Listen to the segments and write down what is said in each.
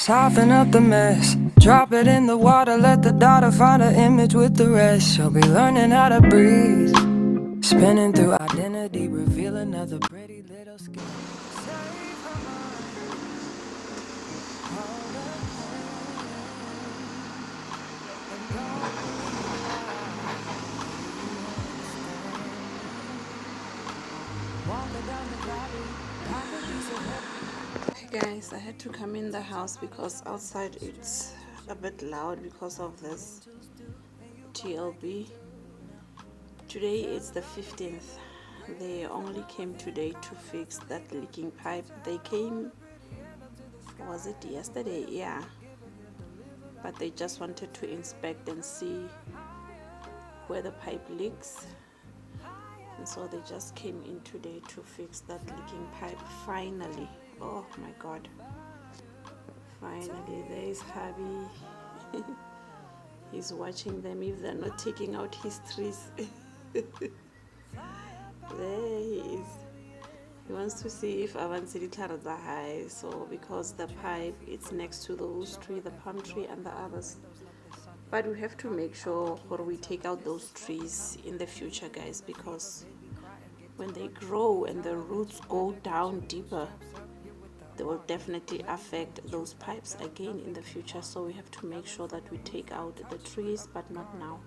Soften up the mess, drop it in the water, let the daughter find her image with the rest. She'll be learning how to breathe, spinning through identity, reveal another pretty little skin. Save her mind, all the pain, and don't believe lies. Walk her down the valley, pack a piece of heaven. Hey guys, I had to come in the house because outside it's a bit loud because of this TLB. Today is the 15th. They only came today to fix that leaking pipe. They came, was it yesterday? Yeah. But they just wanted to inspect and see where the pipe leaks. And so they just came in today to fix that leaking pipe finally. Oh my god. Finally, there is hubby. He's watching them if they're not taking out his trees. There he is. He wants to see if Avansidi Taraza are high. So because the pipe it's next to those trees, the palm tree and the others. But we have to make sure or we take out those trees in the future, guys, because when they grow and the roots go down deeper, they will definitely affect those pipes again in the future. So we have to make sure that we take out the trees, but not now.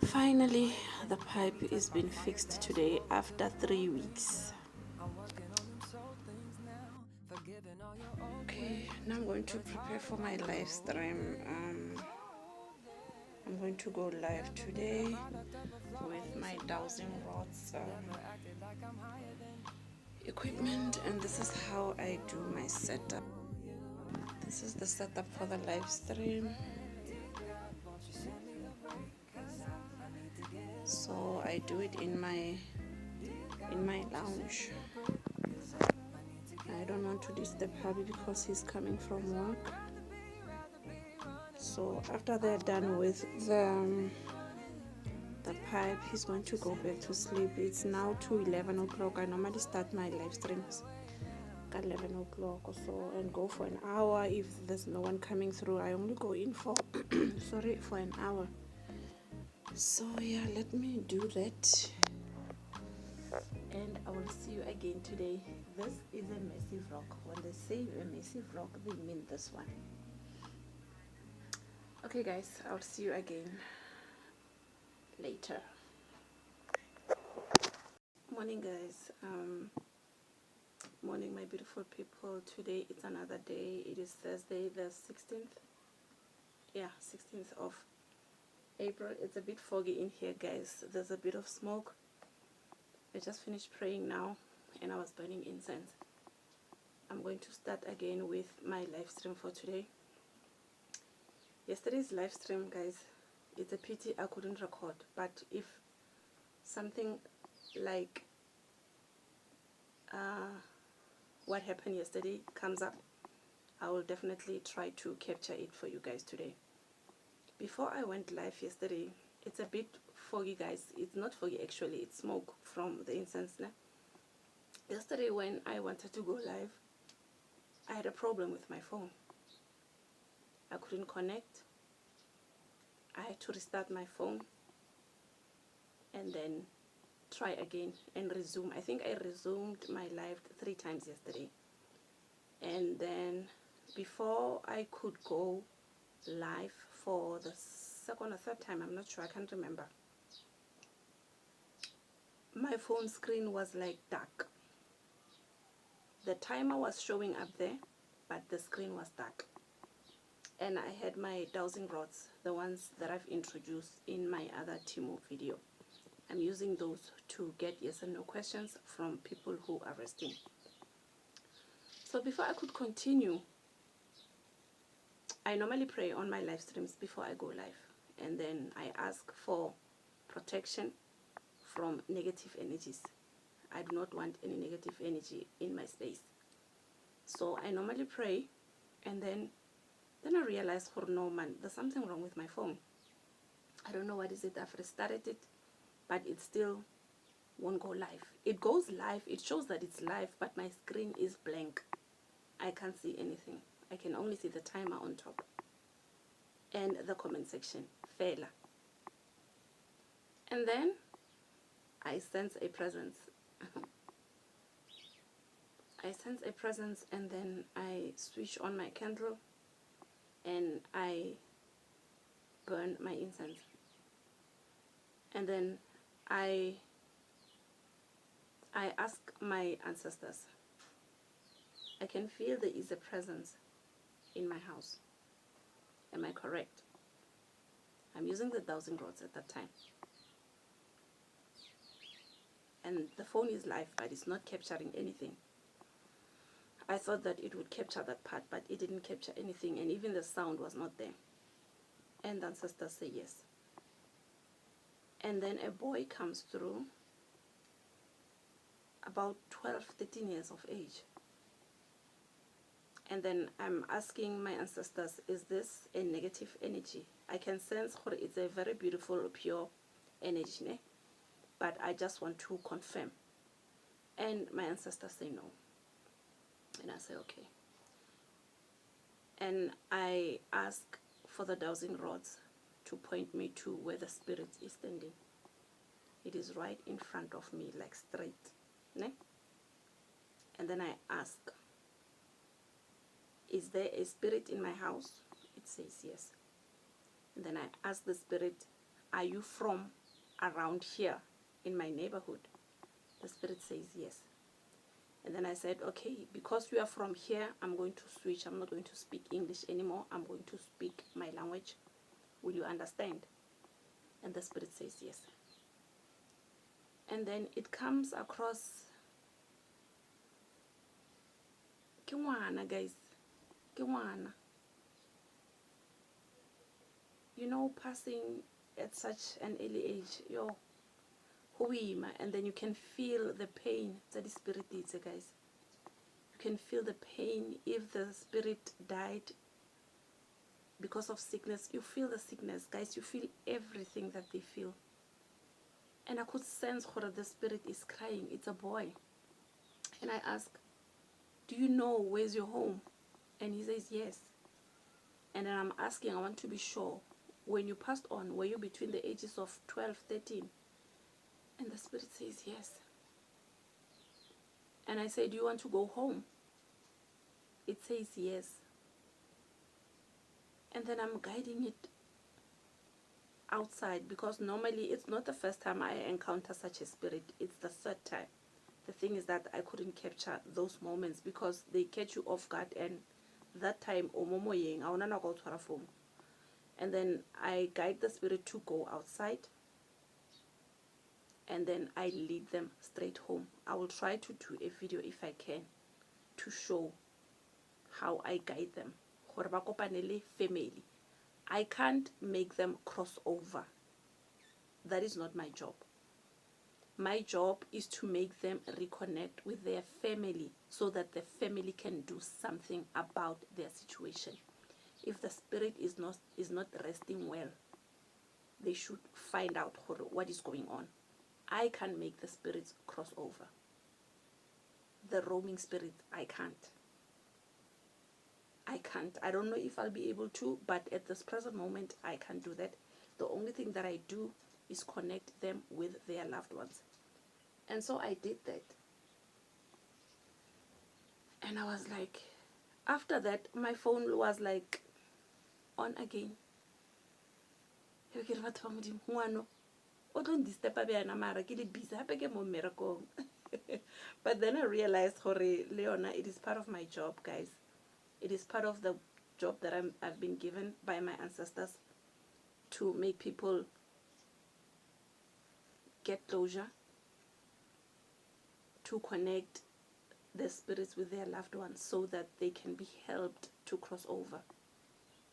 Finally, the pipe is been fixed today after 3 weeks. Okay, now I'm going to prepare for my live stream. I'm going to go live today with my dowsing rods equipment, and this is how I do my setup. This is the setup for the live stream. So I do it in my lounge. I don't want to disturb hubby because he's coming from work. So after they're done with the pipe, he's going to go back to sleep. It's now to 11 o'clock. I normally start my live streams at 11 o'clock or so and go for an hour. If there's no one coming through, I only go in for for an hour. So yeah, let me do that, and I will see you again today. This is a massive rock. When they say a massive rock, they mean this one. Okay guys, I'll see you again later. Morning guys, morning my beautiful people. Today it's another day. It is Thursday the 16th. Yeah, 16th of April. It's a bit foggy in here guys. There's a bit of smoke. I just finished praying now and I was burning incense. I'm going to start again with my live stream for today. Yesterday's live stream guys, it's a pity I couldn't record, but if something like what happened yesterday comes up, I will definitely try to capture it for you guys today. Before I went live yesterday, it's a bit foggy guys. It's not foggy actually, it's smoke from the incense. Yesterday when I wanted to go live, I had a problem with my phone. I couldn't connect. I had to restart my phone and then try again and resume. I think I resumed my live 3 times yesterday, and then before I could go live for the second or third time, I'm not sure, I can't remember, my phone screen was like dark. The timer was showing up there, but the screen was dark. And I had my dowsing rods, the ones that I've introduced in my other Timo video. I'm using those to get yes and no questions from people who are resting. So before I could continue, I normally pray on my live streams before I go live, and then I ask for protection from negative energies. I do not want any negative energy in my space. So I normally pray, and then I realized, for no man, there's something wrong with my phone. I don't know what is it. I've restarted it, but it still won't go live. It goes live, it shows that it's live, but my screen is blank. I can't see anything. I can only see the timer on top and the comment section, Fela. And then I sense a presence. I sense a presence, and then I switch on my candle and I burn my incense. And then I ask my ancestors. I can feel there is a presence in my house. Am I correct? I'm using the 1000 rods at that time. And the phone is live, but it's not capturing anything. I thought that it would capture that part, but it didn't capture anything, and even the sound was not there. And the ancestors say yes. And then a boy comes through, about 12, 13 years of age. And then I'm asking my ancestors, is this a negative energy? I can sense it's a very beautiful, pure energy, né? But I just want to confirm. And my ancestors say no. And I say, okay. And I ask for the 1000 rods to point me to where the spirit is standing. It is right in front of me, like straight. Ne? And then I ask, is there a spirit in my house? It says yes. And then I ask the spirit, are you from around here in my neighborhood? The spirit says yes. And then I said, okay, because you are from here, I'm going to switch. I'm not going to speak English anymore. I'm going to speak my language. Will you understand? And the spirit says yes. And then it comes across, ke ngwana, guys, ke ngwana. You know, passing at such an early age, yo, and then you can feel the pain that the spirit did, guys. You can feel the pain if the spirit died because of sickness. You feel the sickness, guys. You feel everything that they feel. And I could sense that the spirit is crying. It's a boy. And I ask, do you know where's your home? And he says yes. And then I'm asking, I want to be sure, when you passed on, were you between the ages of 12, 13? And the spirit says yes. And I say, do you want to go home? It says yes. And then I'm guiding it outside, because normally it's not the first time I encounter such a spirit. It's the third time. The thing is that I couldn't capture those moments because they catch you off guard, and that time, and then I guide the spirit to go outside, and then I lead them straight home. I will try to do a video if I can to show how I guide them. Family. I can't make them cross over. That is not my job. My job is to make them reconnect with their family so that the family can do something about their situation. If the spirit is not resting well, they should find out what is going on. I can't make the spirits cross over. The roaming spirit, I can't. I don't know if I'll be able to, but at this present moment, I can't do that. The only thing that I do is connect them with their loved ones. And so I did that. And I was like, after that, my phone was like on again. But then I realized, Leona, it is part of my job, guys. It is part of the job that I've been given by my ancestors to make people get closure, to connect the spirits with their loved ones so that they can be helped to cross over.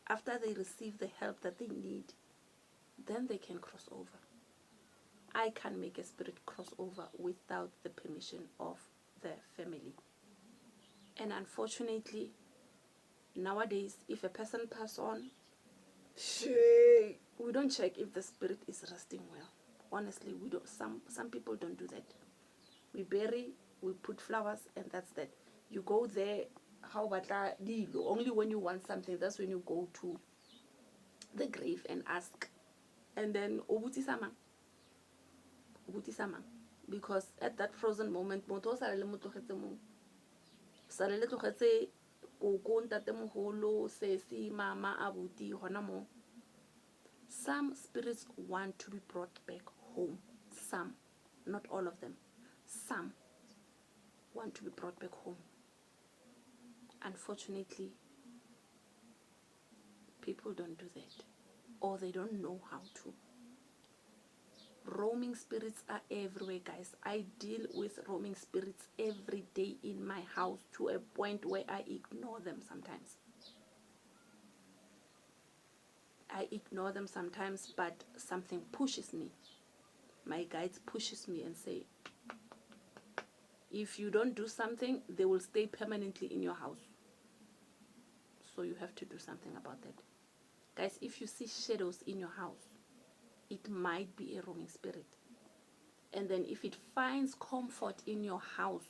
After they receive the help that they need, then they can cross over. I can't make a spirit cross over without the permission of the family. And unfortunately, nowadays, if a person passes on, we don't check if the spirit is resting well. Honestly, we don't. Some people don't do that. We bury, we put flowers, and that's that. You go there how batla dilo, only when you want something, that's when you go to the grave and ask. And then obuti sama, because at that frozen moment motho o sa le mo tlogetse mo sa le tlogetse koko ntate moholo sesi mama abuti hona mo. Some spirits want to be brought back home. Some, not all of them. Some want to be brought back home. Unfortunately, people don't do that, or they don't know how to. Roaming spirits are everywhere, guys. I deal with roaming spirits every day in my house, to a point where I ignore them sometimes. I ignore them sometimes, but something pushes me. My guides pushes me and say, if you don't do something, they will stay permanently in your house. So you have to do something about that. Guys, if you see shadows in your house, it might be a roaming spirit. And then if it finds comfort in your house,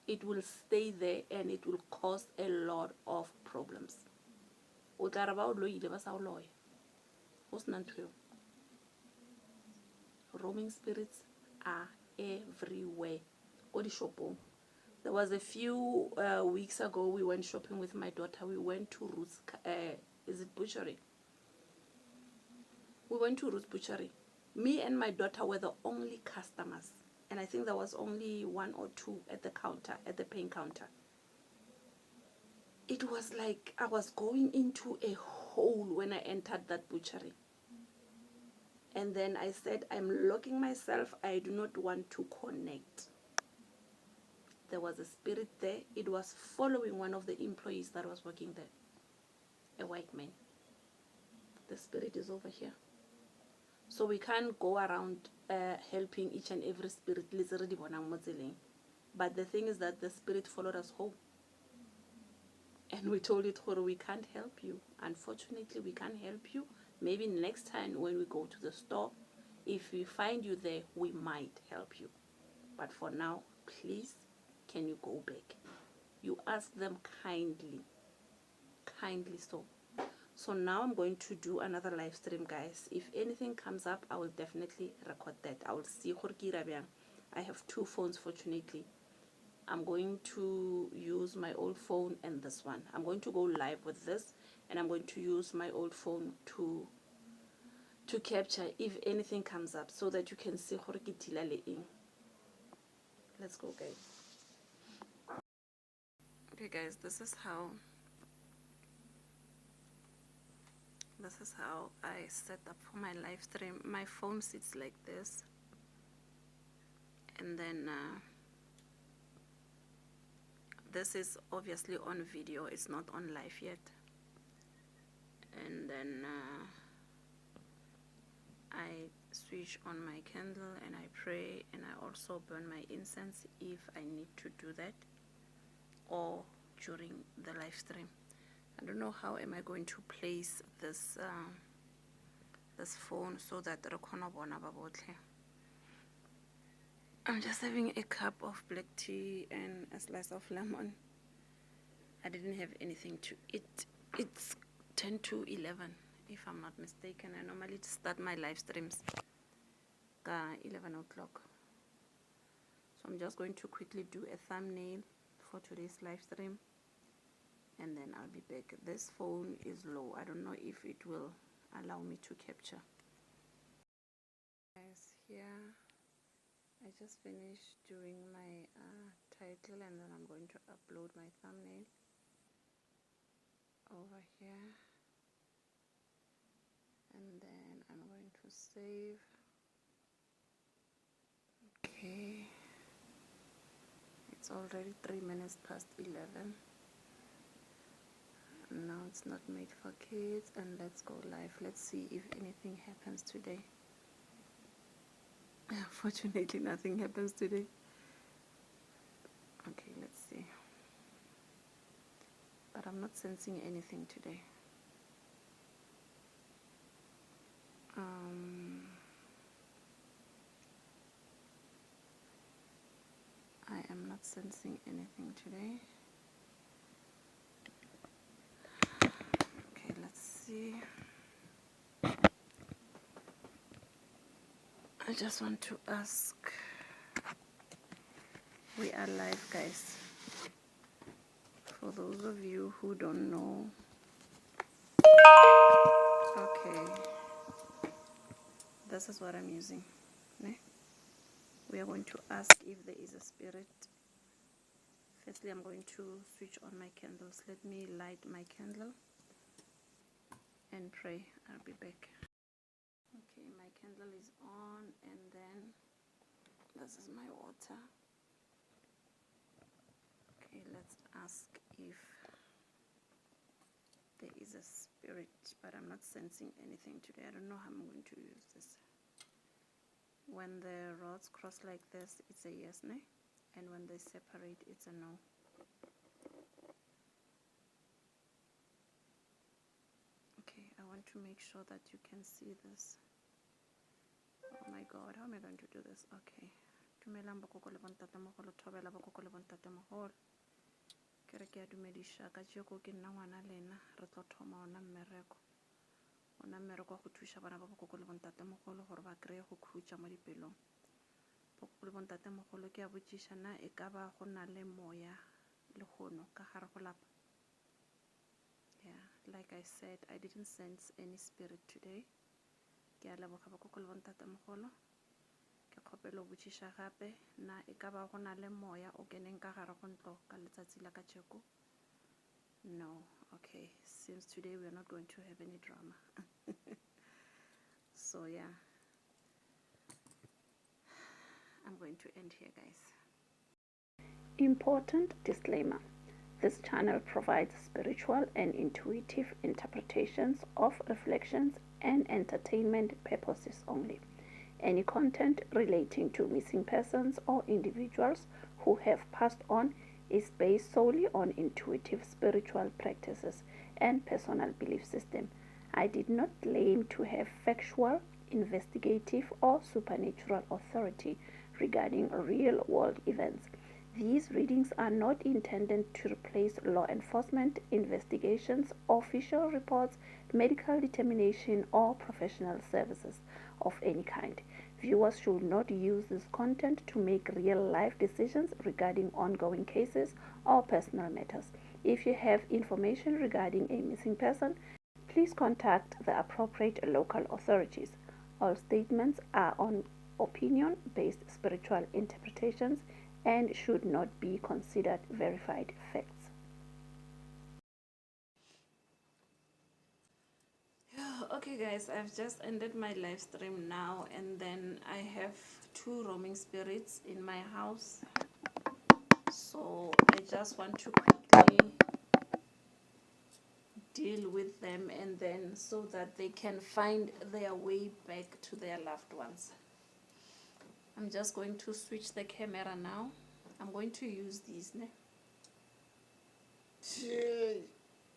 it will stay there and it will cause a lot of problems. Roaming spirits are everywhere. There was a few weeks ago, we went shopping with my daughter. We went to Ruth's, is it butchery? We went to Ruth's butchery. Me and my daughter were the only customers. And I think there was only 1 or 2 at the counter, at the paying counter. It was like I was going into a hole when I entered that butchery. And then I said, I'm locking myself. I do not want to connect. There was a spirit there. It was following one of the employees that was working there. A white man. The spirit is over here. So we can't go around helping each and every spirit. But the thing is that the spirit followed us home. And we told it, we can't help you. Unfortunately, we can't help you. Maybe next time when we go to the store, if we find you there, we might help you. But for now, please, can you go back? You ask them kindly. Kindly so. So now I'm going to do another live stream, guys. If anything comes up, I will definitely record that. I will see. I have 2 phones, fortunately. I'm going to use my old phone and this one. I'm going to go live with this, and I'm going to use my old phone to capture if anything comes up, so that you can see. Let's go, guys. Okay, guys, this is how I set up for my live stream. My phone sits like this, and then this is obviously on video, it's not on live yet. And then I switch on my candle and I pray, and I also burn my incense if I need to do that, or during the live stream. I don't know how am I going to place this this phone so that I'm just having a cup of black tea and a slice of lemon. I didn't have anything to eat. It's 10 to 11, if I'm not mistaken. I normally start my live streams at 11 o'clock. So I'm just going to quickly do a thumbnail for today's live stream, and then I'll be back. This phone is low. I don't know if it will allow me to capture. Guys, here I just finished doing my title, and then I'm going to upload my thumbnail over here, and then I'm going to save. Okay, it's already 3 minutes past 11. Now it's not made for kids, and let's go live. Let's see if anything happens today. Fortunately, nothing happens today. Okay, let's see. But I'm not sensing anything today. I am not sensing anything today. see. I just want to ask. We are live, guys. For those of you who don't know. Okay. This is what I'm using. We are going to ask if there is a spirit. Firstly, I'm going to switch on my candles. Let me light my candle and pray. I'll be back. Okay, my candle is on, and then this is my water. Okay, let's ask if there is a spirit, but I'm not sensing anything today. I don't know how I'm going to use this. When the rods cross like this, it's a yes, no? And when they separate, it's a no. Okay, I want to make sure that you can see this. Oh my God, how am I going to do this? Okay. Dumelang bakoko le bontatemogolo, thobela bakoko le bontatemogolo. Ke re ke a dumedisha ka jeko ke nna ngwana lena re tlo thoma ona mmereko. Ona mmereko go thusha bana ba bakoko le bontatemogolo gore ba kreye go khutša mo dipelong. Bakoko le bontatemogolo ke a botsisha na e ka ba go na le moya le kgono ka gare go lapa. Yeah, like I said, I didn't sense any spirit today. Ke a leboga bakoko le bontatemogolo. Ke kgopela go botsisha gape na e ka ba go na le moya o keneng ka gare go ntlo ka letsatsi la ka tsheko. No. Okay, since today we are not going to have any drama. So yeah, I'm going to end here, guys. Important disclaimer. This channel provides spiritual and intuitive interpretations of reflections and entertainment purposes only. Any content relating to missing persons or individuals who have passed on is based solely on intuitive spiritual practices and personal belief system. I did not claim to have factual, investigative, or supernatural authority regarding real-world events. These readings are not intended to replace law enforcement investigations, official reports, medical determination, or professional services of any kind. Viewers should not use this content to make real-life decisions regarding ongoing cases or personal matters. If you have information regarding a missing person, please contact the appropriate local authorities. All statements are on opinion-based spiritual interpretations and should not be considered verified facts. Okay guys, I've just ended my live stream now, and then I have 2 roaming spirits in my house. So I just want to quickly deal with them, and then so that they can find their way back to their loved ones. I'm just going to switch the camera now. I'm going to use these.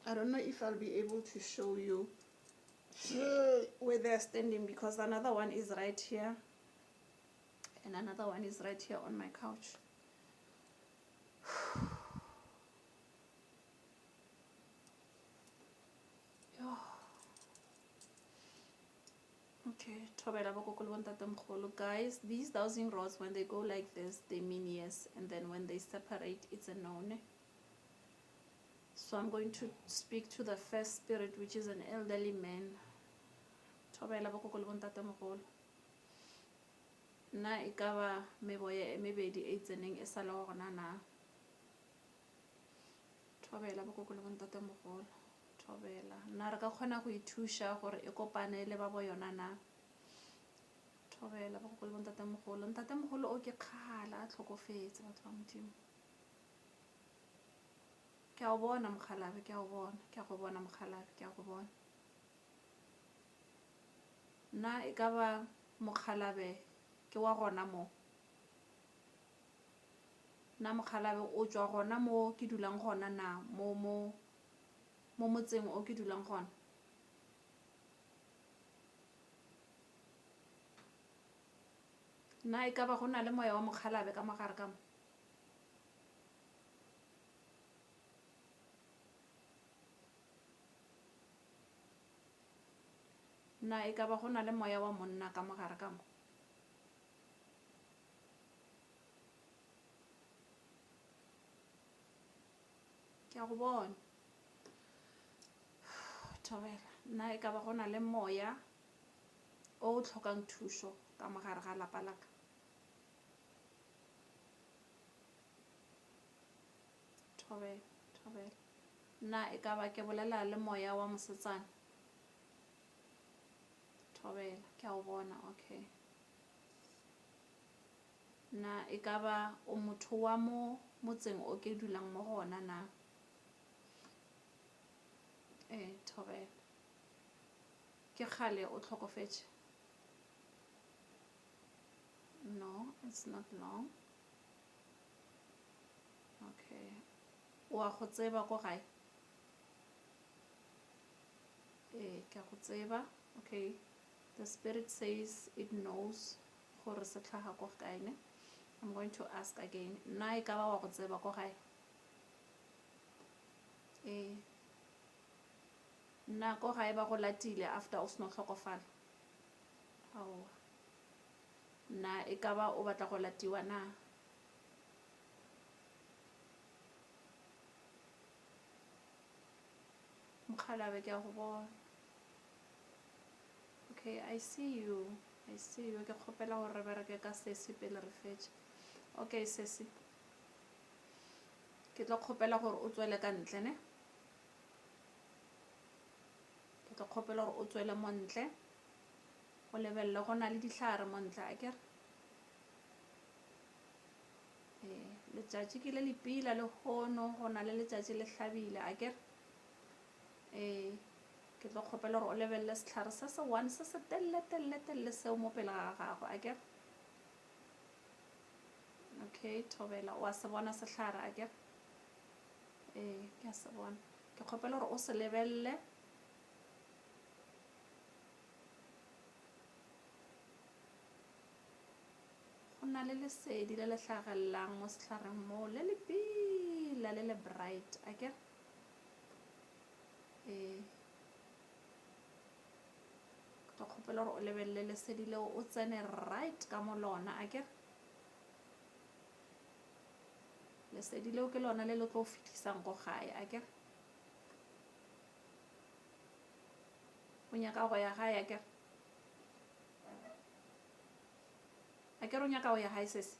I don't know if I'll be able to show you where they're standing, because another one is right here and another one is right here on my couch. Okay, guys, these dowsing rods, when they go like this, they mean yes, and then when they separate, it's a no. So I'm going to speak to the first spirit, which is an elderly man. Na ikaba meboya e mebedi e tseneng e sala go gona na. Thobela bokoko le bontatemogolo. Thobela nna re ka kgona go ithusha gore e kopane le ba bo yona na. Thobela bokoko le bontatemogolo. Ntatemogolo o ke kgala a tlhokofetse batho ba modimo. Ke a go bona mogalabe, ke a go bona, ke a go bona mogalabe, ke a go bona. Na e ka ba mogalabe ke wa gona mo. Na mogalabe o tswa gona mo ke dulang gona na, mo motseng o ke dulang gona. Na e ka ba go na le moya wa mogalabe ka mogare ka mo. na e ka ba go na le moya wa monna ka mogare ka mo? ke a go bona. Thobela, na e ka ba go na le moya o o tlhokang thuso ka mogare ga lapa la ka? Thobela, na e ka ba ke bolela le moya wa mosetsana? Thobela, ke a go bona. Okay, na e ka ba o motho wa mo motseng o ke dulang mo gona na? Thobela, ke kgale o tlhokofetše? No, it's not long. Okay, wa go tseba ko gae? Ke a go tseba. Okay, the spirit says it knows gore se tlhaga ko kae ne. I'm going to ask again. Na e ka ba wa go tseba ko gae? Na ko gae ba go latile after o seno tlhokofala? Aowa. Na e ka ba o batla go latiwa na? Mokgalabe, ke a go bona. Okay, I see you. Ke kgopela gore re bereke ka sesi pele re fetše. Okay, sesi, ke tlo kgopela gore o tswele ka ntle ne. Ke tlo kgopela gore o tswele mo ntle o lebelle go na le dihlare mo ntle a kere. Letšatši ke le lepila le hono go na le letšatši le hlabile a kere. Ke tlo kgopela gore o lebelle sehlare se se one se se telele seo mo pele ga gago a kere. Okay, Thobela, wa se bona sehlare a kere? Ke a se bona. Ke kgopela gore o se lebelle go na le lesedi le le tlhagelelang mo setlhareng mo le lepila le le bright a kere. Ke tlo kgopela gore o lebelle lesedi leo o tsene right ka mo lona a kere. Lesedi leo ke lona le le tlo fitlhisang go gae a kere. O nyaka go ya gae a kere? A kere o nyaka go ya gae sesi?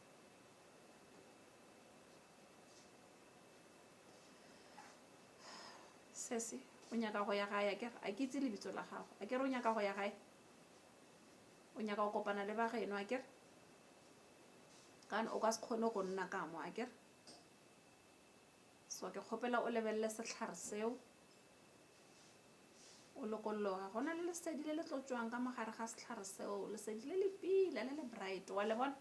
Sesi, o nyaka go ya gae a kere? A ke itse lebitso la gago. A kere o nyaka go ya gae? O nyaka go kopana le bageno a kere? Kana o ka se kgone go nna ka mo a kere? So ke kgopela o lebelle sehlare seo o lokologa. Go na le lesedi le le tlo tswang ka mogare ga sehlare seo, lesedi le lepila le le bright wa le bona.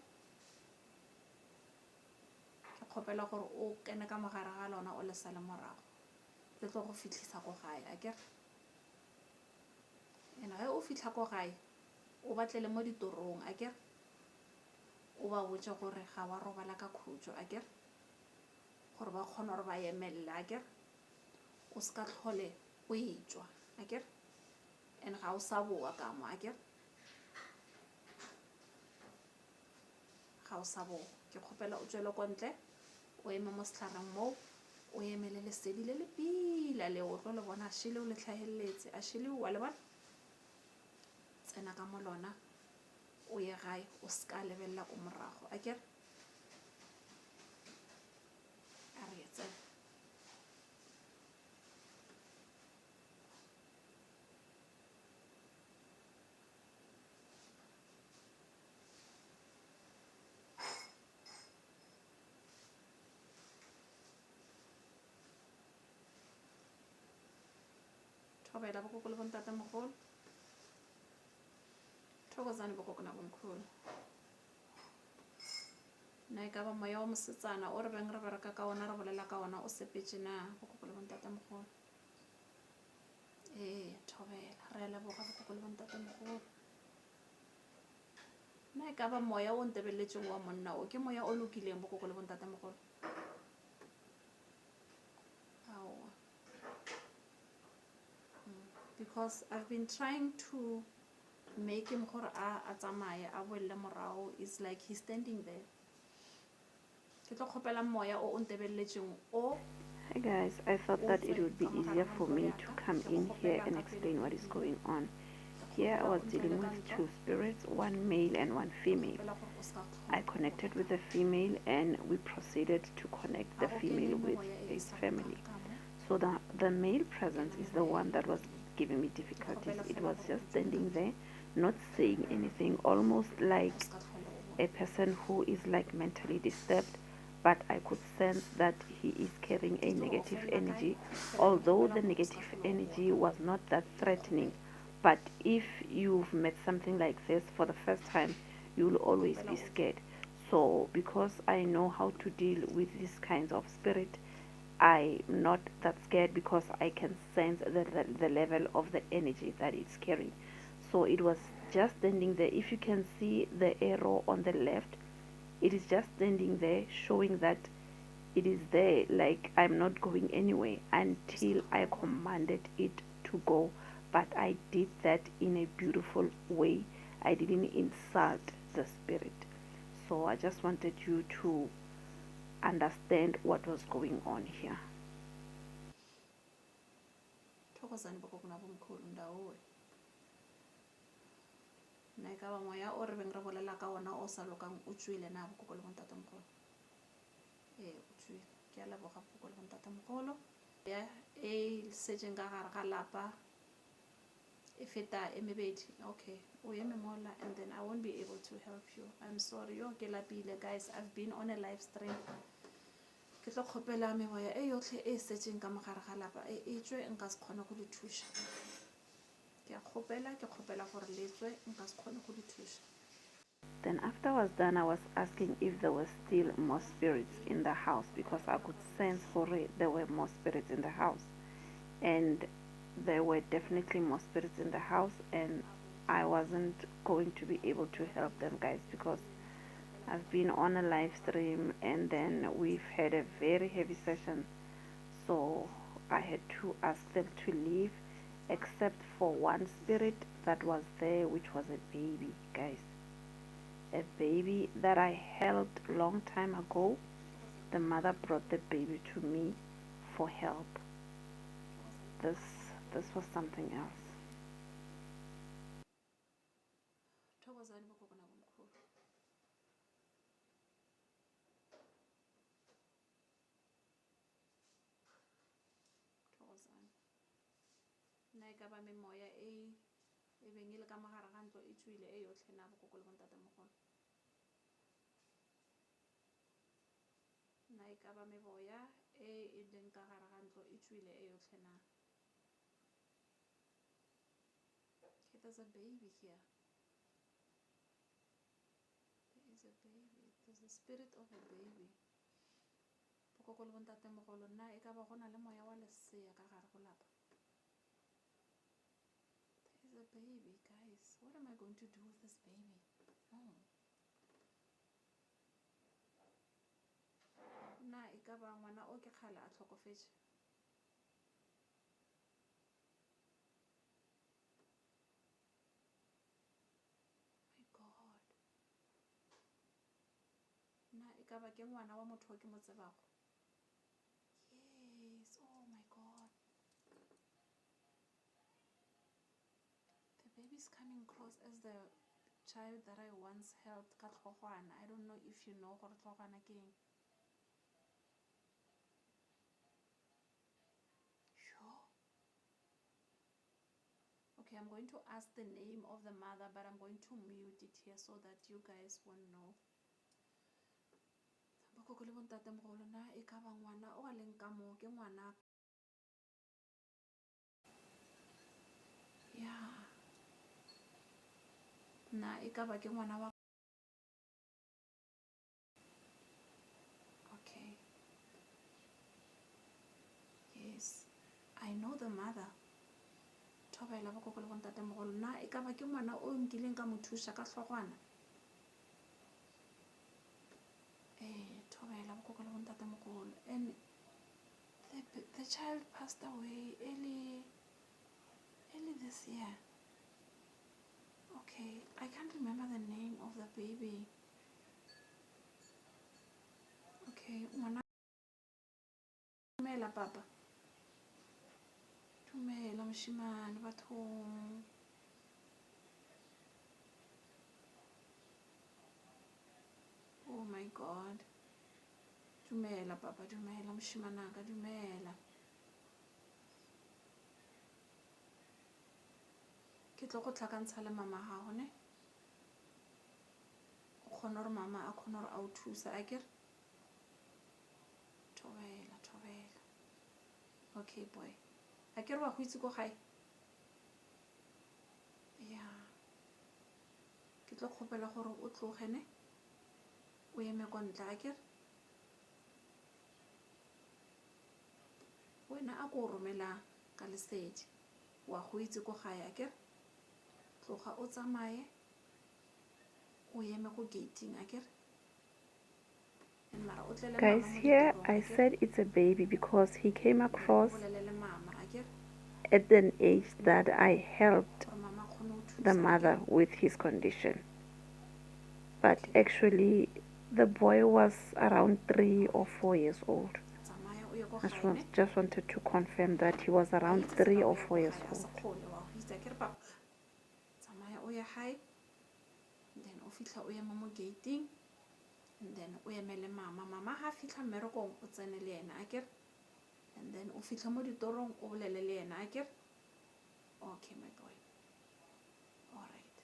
Ke kgopela gore o kene ka mogare ga lona o le sale morago, le tlo go fitlhisa ko gae a kere. Ene ge o fitlha ko gae o batlele mo ditorong a kere, o ba botse gore ga wa robala ka khutšo a kere, gore ba kgone gore ba emelele a kere. O se ka tlhole o e tswa a kere, ene ga o sa boa ka mo a kere, ga o sa boa. Ke kgopela o tswele ko ntle o eme mo setlhareng moo o emele lesedi le le pila le o tlo le bona ašhile o le tlhaheletse ašhile wa le bona. Tsena ka mo lona o ye gae o se ka lebelela ko morago a kere. A re ye tsena. Thobela bokoko le bontate mogolo. Thokozane bokoko na bomkhulu. Na e ka ba moya wa mosetsana o re beng re bereka ka ona re bolela ka ona o sepetše na bokoko le bontate mogolo? Thobela, re a leboga bokoko le bontate mogolo. Na e ka ba moya o ntebelletšeng wa monna o ke moya o lokileng bokoko le bontate mogolo? Because I've been trying to make him gore a tsamaye a boelle morao. It's like he's standing there. Ke tlo kgopela moya o ntebelletseng o. Hi guys, I thought that it would be easier for me to come in here and explain what is going on. Here I was dealing with two spirits, one male and one female. I connected with the female and we proceeded to connect the female with its family. So the male presence is the one that was giving me difficulties. It was just standing there, not saying anything, almost like a person who is like mentally disturbed, but I could sense that he is carrying a negative energy, although the negative energy was not that threatening. But if you've met something like this for the first time, you'll always be scared. So because I know how to deal with these kinds of spirit, I'm not that scared because I can sense the level of the energy that it's carrying. So it was just standing there. If you can see the arrow on the left, it is just standing there showing that it is there, like I'm not going anywhere until I commanded it to go. But I did that in a beautiful way. I didn't insult the spirit. So I just wanted you to understand what was going on here. Thokozani bokokuna bomkhulu ndawo. Na e ka ba moya o re beng re bolela ka ona o sa lokang o tswile na bokoko le bontatemogolo. O tswile. Ke a leboga bokoko le bontatemogolo. Ya setseng ka gare ga lapa e feta e mebedi. Okay, o eme mola and then I won't be able to help you. I'm sorry. Yo ke lapile guys. I've been on a live stream. Ke tlo kgopela memoya e yotlhe e setseng ka mogare ga lapa e tswe nka se kgone go le thusha. Ke kgopela gore le tswe nka se kgone go le thusha. Then after I was done, I was asking if there were still more spirits in the house because I could sense for it there were more spirits in the house. And there were definitely more spirits in the house, and I wasn't going to be able to help them guys because I've been on a live stream and then we've had a very heavy session, so I had to ask them to leave except for one spirit that was there, which was a baby, guys. A baby that I held long time ago. The mother brought the baby to me for help. This was something else. Thokozani bokoko na bomkhulu. Thokozani. Na e ka ba memoya e beng e le ka mogare ga ntlo e tswile e yotlhe na bokoko le bontatemogolo. Na e ka ba memoya e leng ka gare ga ntlo e tswile e yotlhe na. There's a baby here. There is a baby. There's the spirit of a baby. Bokoko le bontatemogolo na e ka ba gona le moya wa lesea ka gare go lapa. There is a baby, guys. What am I going to do with this baby? No. Na e ka ba ngwana o ke kgale a tlhokofetse. My God. Na e ka ba ke ngwana wa motho o ke mo tsebago. Yes, oh my God. The baby's coming close as the child that I once held ka tlhogwana. I don't know if you know gore tlhogwana ke eng. Sure. Okay, I'm going to ask the name of the mother, but I'm going to mute it here so that you guys won't know. Bokoko le bontatemogolo na e ka ba ngwana o a leng ka mo ke ngwana. Yeah. Na e ka ba ke ngwana wa. Okay. Yes. I know the mother. Thobela bokoko le bontatemogolo na e ka ba ke ngwana o nkileng ka mo thusha ka tlhogwana. Thobela bokoko le bontatemogolo. And the child passed away early this year. Okay. Okay, I can't remember the name of the baby. Okay, ngwana dumela papa. Dumela moshimane bathong. Oh my god. Dumela papa, dumela moshimanaka, dumela. Ke tlo go tlhakantsha le mama gago ne. O kgona gore mama a kgona gore a o thusa a kere. Thobela, thobela. Okay boy. A kere wa go itse ko gae? Ya. Ke tlo kgopela gore o tloge ne. O eme ko ntle a kere. Wena a ko romela ka lesedi. Wa go itse ko gae a kere. Tloga o tsamaye. O eme ko gating a kere. Guys, here I said it's a baby because he came across at an age that I helped the mother with his condition. But actually, the boy was around 3 or 4 years old. I just wanted to confirm that he was around 3 or 4 years old. Then o fitla o ema mo gating, and then o emele mama ha fitla mmerekong o tsene le ena a kere, and then o fitla mo ditorong o bolele le ena a kere. Okay my boy, alright.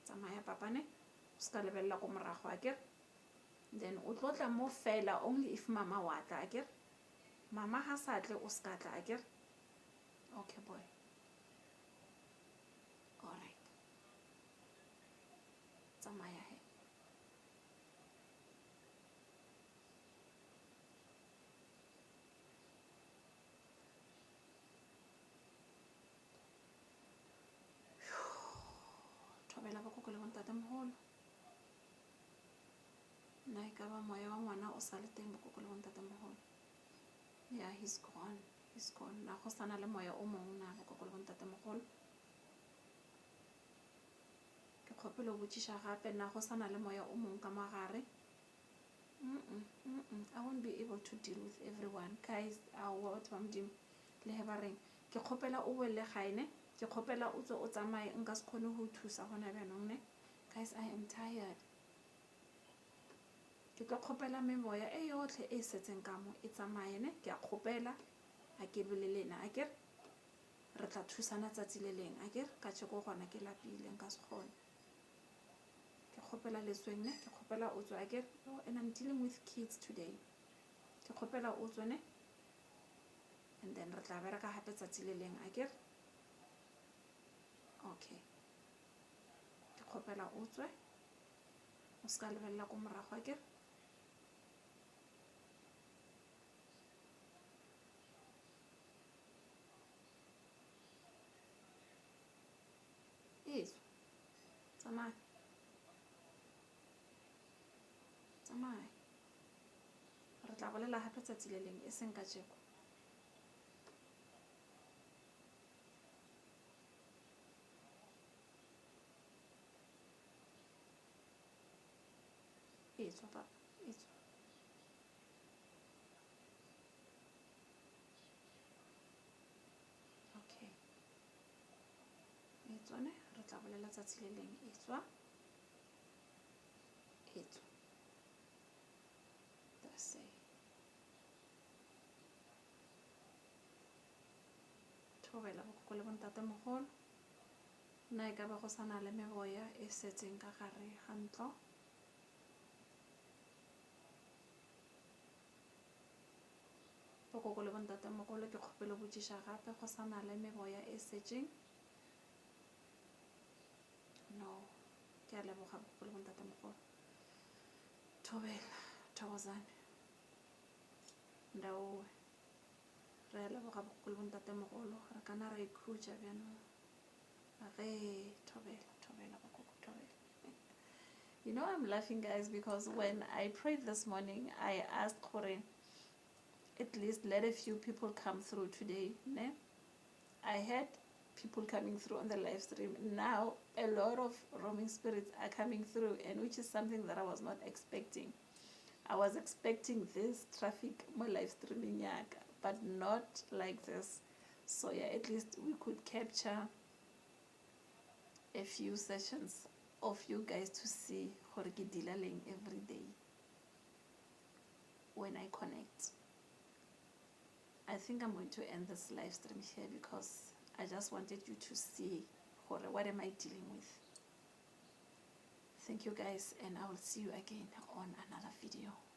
Tsamaya papa ne, o ska lebella ko morago a kere. Then o tlotla mo fela only if mama wa tla a kere. Mama ha sa tle o ska tla a kere. Okay boy, alright. Tsamaya he. Thobela ba kokole bontate moholo. Na e ka ba moya wa ngwana o sa le teng ba kokole bontate moholo. Yeah, he's gone. He's gone. Na go sana le moya o mongwe na ba kokole bontate moholo. Ke khopelo botsisha gape na go sana le moya o mongwe ka magare. I won't be able to deal with everyone. Guys, what I'm doing le hebareng. Ke khopela o wele gaine. Ke khopela o tswe o tsamaye nka se khone ho thusa hona bjanong ne. Guys, I am tired. Ke tlo khopela memoya e yotlhe e setseng ka mo e tsamaye ne. Ke a khopela a ke bolelena a kere re tla thusana tsatsi le leng a kere ka tsheko gona ke lapile nka se khone. Ke khopela lesweng ne. Ke khopela o tswe a kere. Oh, and I'm dealing with kids today. Ke khopela o tswe ne. And then re tla bereka hape tsatsi le leng a kere. Okay. Ke khopela o tswe. O ska lebella ko morago a kere. Eso. Tsamaya. Tsamaya. Re tla bolela hape tsatsi le leng e seng ka tsheko. Eso papa. Eso. Okay. Eso ne. Re tla bolela tsatsi le leng. Eso. Eso. That's it. Thobela bo kokole bontate mogolo. Na e ka ba go sana le meboya e setseng ka gare ga ntlo. Bo kokole bontate mogolo ke khopelo botsisha gape go sana le meboya e setseng. No. Ke a leboga bo kokole bontate mogolo. Thobela, thokozane. Ndaowe. Re a leboga bo kokole bontate mogolo. Re kana re ikhutsa bjanong. You know, I'm laughing, guys, because when I prayed this morning, I asked Kore, at least let a few people come through today. Ne? I had people coming through on the live stream. Now a lot of roaming spirits are coming through, and which is something that I was not expecting. I was expecting this traffic more live streaming, but not like this. So yeah, at least we could capture a few sessions of you guys to see gore ke dilaleng every day when I connect. I think I'm going to end this live stream here because I just wanted you to see what am I dealing with. Thank you guys, and I will see you again on another video.